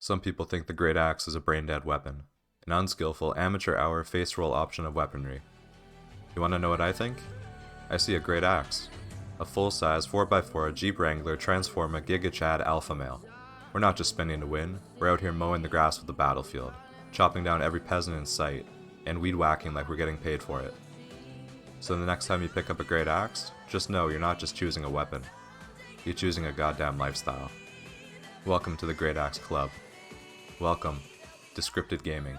Some people think the Great Axe is a brain-dead weapon, an unskillful amateur-hour face-roll option of weaponry. You wanna know what I think? I see a Great Axe. A full-size 4x4 Jeep Wrangler Transforma Giga Chad Alpha Male. We're not just spinning to win, we're out here mowing the grass of the battlefield, chopping down every peasant in sight, and weed whacking like we're getting paid for it. So the next time you pick up a Great Axe, just know you're not just choosing a weapon, you're choosing a goddamn lifestyle. Welcome to the Great Axe Club. Welcome to Scripted Gaming.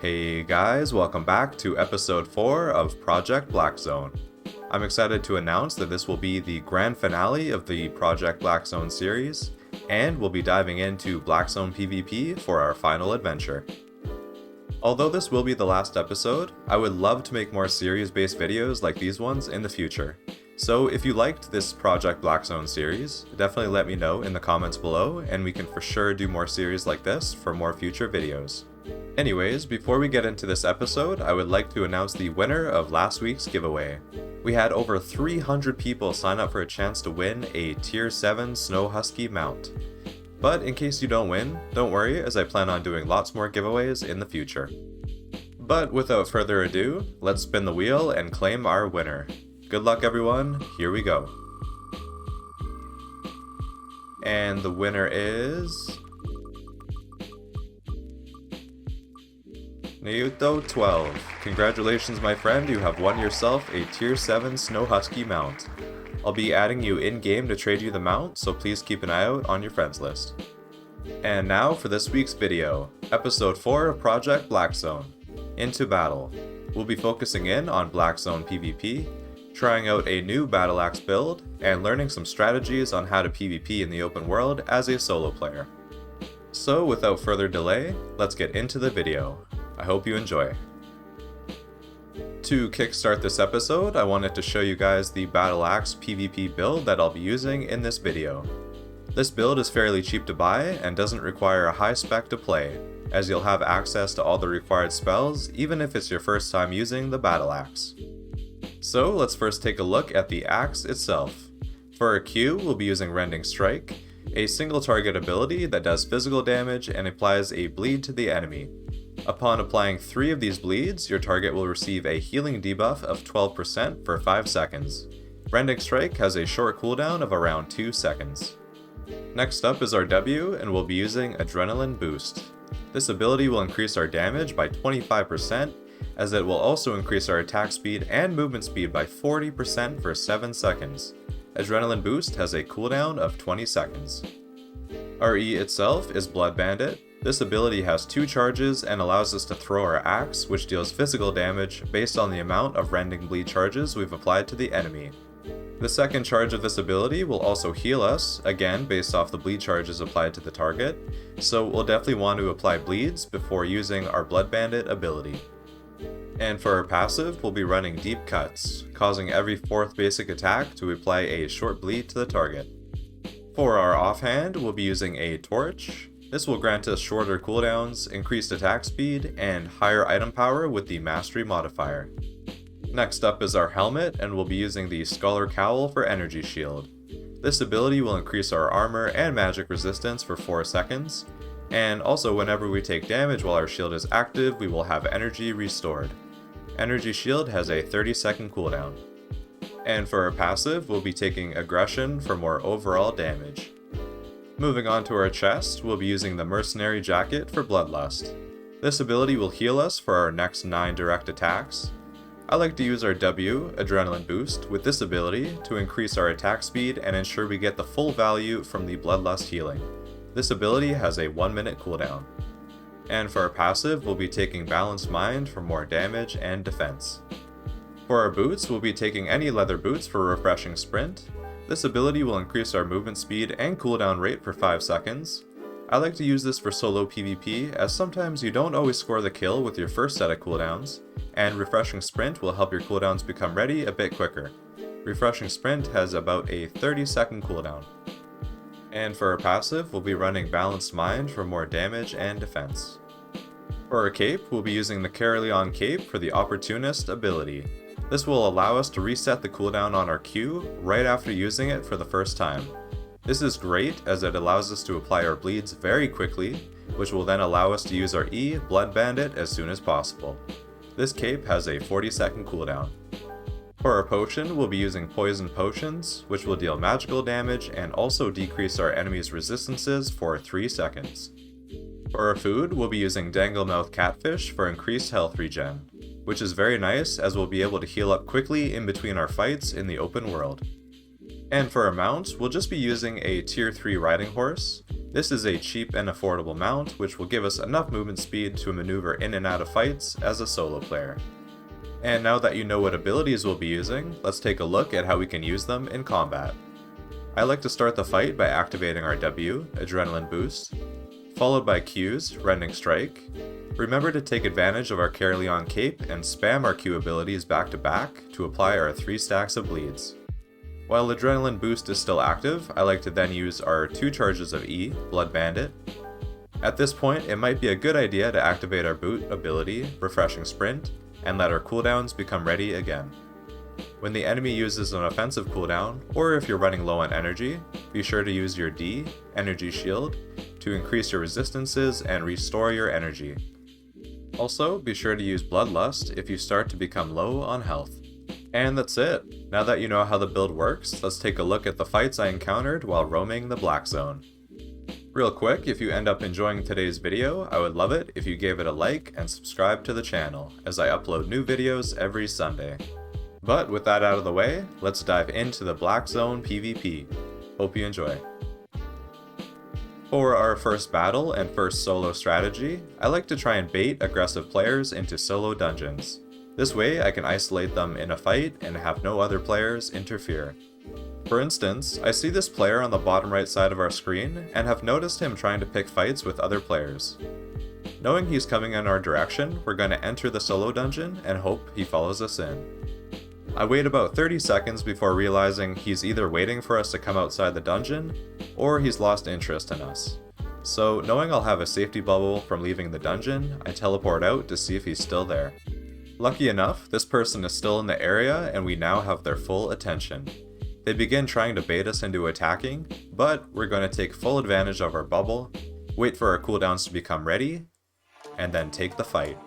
Hey guys, welcome back to episode 4 of Project Black Zone. I'm excited to announce that this will be the grand finale of the Project Black Zone series, and we'll be diving into Black Zone PvP for our final adventure. Although this will be the last episode, I would love to make more series-based videos like these ones in the future. So if you liked this Project Black Zone series, definitely let me know in the comments below, and we can for sure do more series like this for more future videos. Anyways, before we get into this episode, I would like to announce the winner of last week's giveaway. We had over 300 people sign up for a chance to win a Tier 7 Snow Husky mount. But in case you don't win, don't worry, as I plan on doing lots more giveaways in the future. But without further ado, let's spin the wheel and claim our winner. Good luck everyone, here we go. And the winner is... Naruto12. Congratulations my friend, you have won yourself a Tier 7 Snow Husky mount. I'll be adding you in-game to trade you the mount, so please keep an eye out on your friends list. And now for this week's video, episode 4 of Project Black Zone. Into battle. We'll be focusing in on Black Zone PvP, trying out a new battle axe build, and learning some strategies on how to PvP in the open world as a solo player. So without further delay, let's get into the video. I hope you enjoy. To kickstart this episode, I wanted to show you guys the Battle Axe PvP build that I'll be using in this video. This build is fairly cheap to buy and doesn't require a high spec to play, as you'll have access to all the required spells even if it's your first time using the Battle Axe. So let's first take a look at the axe itself. For a Q, we'll be using Rending Strike, a single target ability that does physical damage and applies a bleed to the enemy. Upon applying 3 of these bleeds, your target will receive a healing debuff of 12% for 5 seconds. Rending Strike has a short cooldown of around 2 seconds. Next up is our W, and we'll be using Adrenaline Boost. This ability will increase our damage by 25%, as it will also increase our attack speed and movement speed by 40% for 7 seconds. Adrenaline Boost has a cooldown of 20 seconds. Our E itself is Blood Bandit. This ability has 2 charges and allows us to throw our axe, which deals physical damage based on the amount of Rending Bleed charges we've applied to the enemy. The second charge of this ability will also heal us, again based off the bleed charges applied to the target, so we'll definitely want to apply bleeds before using our Blood Bandit ability. And for our passive, we'll be running Deep Cuts, causing every 4th basic attack to apply a short bleed to the target. For our offhand, we'll be using a Torch. This will grant us shorter cooldowns, increased attack speed, and higher item power with the Mastery modifier. Next up is our helmet, and we'll be using the Scholar Cowl for Energy Shield. This ability will increase our armor and magic resistance for 4 seconds, and also whenever we take damage while our shield is active, we will have energy restored. Energy Shield has a 30-second cooldown. And for our passive, we'll be taking Aggression for more overall damage. Moving on to our chest, we'll be using the Mercenary Jacket for Bloodlust. This ability will heal us for our next 9 direct attacks. I like to use our W, Adrenaline Boost, with this ability to increase our attack speed and ensure we get the full value from the Bloodlust healing. This ability has a 1-minute cooldown. And for our passive, we'll be taking Balanced Mind for more damage and defense. For our boots, we'll be taking any leather boots for Refreshing Sprint. This ability will increase our movement speed and cooldown rate for 5 seconds. I like to use this for solo PvP, as sometimes you don't always score the kill with your first set of cooldowns, and Refreshing Sprint will help your cooldowns become ready a bit quicker. Refreshing Sprint has about a 30-second cooldown. And for our passive, we'll be running Balanced Mind for more damage and defense. For our cape, we'll be using the Carillon Cape for the Opportunist ability. This will allow us to reset the cooldown on our Q right after using it for the first time. This is great as it allows us to apply our bleeds very quickly, which will then allow us to use our E, Blood Bandit, as soon as possible. This cape has a 40-second cooldown. For our potion, we'll be using Poison Potions, which will deal magical damage and also decrease our enemies' resistances for 3 seconds. For our food, we'll be using Danglemouth Catfish for increased health regen, which is very nice as we'll be able to heal up quickly in between our fights in the open world. And for our mount, we'll just be using a tier 3 riding horse. This is a cheap and affordable mount which will give us enough movement speed to maneuver in and out of fights as a solo player. And now that you know what abilities we'll be using, let's take a look at how we can use them in combat. I like to start the fight by activating our W, Adrenaline Boost, followed by Q's, Rending Strike. Remember to take advantage of our Carleon Cape and spam our Q abilities back to back to apply our 3 stacks of bleeds. While Adrenaline Boost is still active, I like to then use our 2 charges of E, Blood Bandit. At this point, it might be a good idea to activate our boot ability, Refreshing Sprint, and let our cooldowns become ready again. When the enemy uses an offensive cooldown, or if you're running low on energy, be sure to use your D, Energy Shield, to increase your resistances and restore your energy. Also, be sure to use Bloodlust if you start to become low on health. And that's it! Now that you know how the build works, let's take a look at the fights I encountered while roaming the Black Zone. Real quick, if you end up enjoying today's video, I would love it if you gave it a like and subscribe to the channel, as I upload new videos every Sunday. But with that out of the way, let's dive into the Black Zone PvP. Hope you enjoy. For our first battle and first solo strategy, I like to try and bait aggressive players into solo dungeons. This way I can isolate them in a fight and have no other players interfere. For instance, I see this player on the bottom right side of our screen and have noticed him trying to pick fights with other players. Knowing he's coming in our direction, we're going to enter the solo dungeon and hope he follows us in. I wait about 30 seconds before realizing he's either waiting for us to come outside the dungeon, or he's lost interest in us. So, knowing I'll have a safety bubble from leaving the dungeon, I teleport out to see if he's still there. Lucky enough, this person is still in the area and we now have their full attention. They begin trying to bait us into attacking, but we're going to take full advantage of our bubble, wait for our cooldowns to become ready, and then take the fight.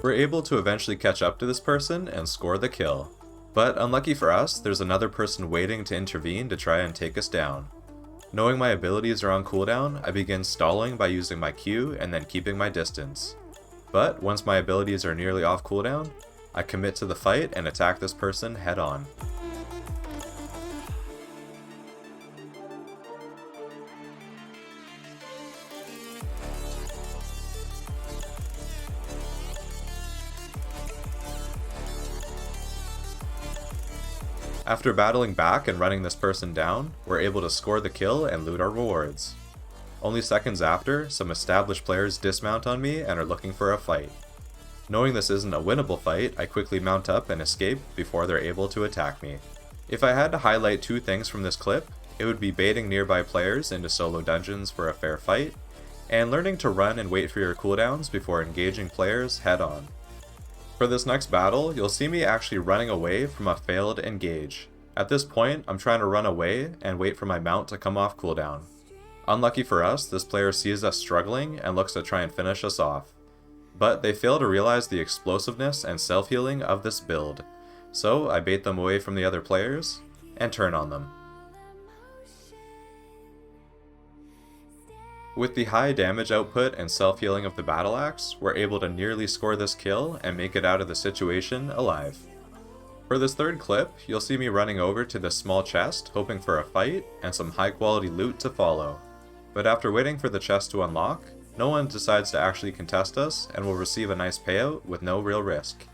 We're able to eventually catch up to this person and score the kill. But unlucky for us, there's another person waiting to intervene to try and take us down. Knowing my abilities are on cooldown, I begin stalling by using my Q and then keeping my distance. But once my abilities are nearly off cooldown, I commit to the fight and attack this person head on. After battling back and running this person down, we're able to score the kill and loot our rewards. Only seconds after, some established players dismount on me and are looking for a fight. Knowing this isn't a winnable fight, I quickly mount up and escape before they're able to attack me. If I had to highlight 2 things from this clip, it would be baiting nearby players into solo dungeons for a fair fight, and learning to run and wait for your cooldowns before engaging players head on. For this next battle, you'll see me actually running away from a failed engage. At this point, I'm trying to run away and wait for my mount to come off cooldown. Unlucky for us, this player sees us struggling and looks to try and finish us off. But they fail to realize the explosiveness and self-healing of this build, so I bait them away from the other players and turn on them. With the high damage output and self-healing of the battle axe, we're able to nearly score this kill and make it out of the situation alive. For this third clip, you'll see me running over to this small chest hoping for a fight and some high quality loot to follow. But after waiting for the chest to unlock, no one decides to actually contest us and will receive a nice payout with no real risk.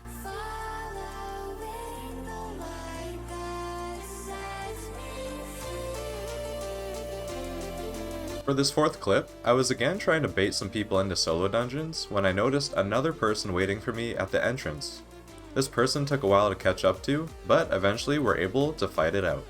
For this fourth clip, I was again trying to bait some people into solo dungeons when I noticed another person waiting for me at the entrance. This person took a while to catch up to, but eventually were able to fight it out.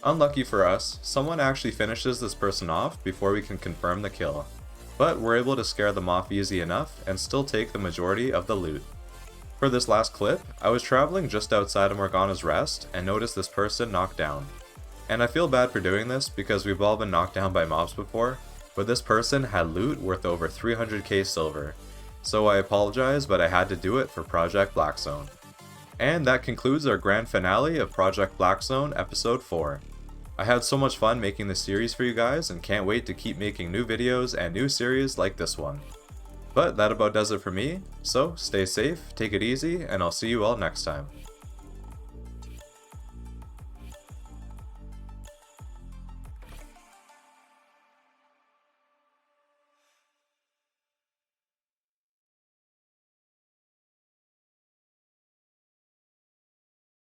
Unlucky for us, someone actually finishes this person off before we can confirm the kill, but we're able to scare them off easy enough and still take the majority of the loot. For this last clip, I was traveling just outside of Morgana's Rest and noticed this person knocked down. And I feel bad for doing this because we've all been knocked down by mobs before, but this person had loot worth over 300k silver, so I apologize, but I had to do it for Project Black Zone. And that concludes our grand finale of Project Black Zone Episode 4. I had so much fun making this series for you guys and can't wait to keep making new videos and new series like this one. But that about does it for me, so stay safe, take it easy, and I'll see you all next time.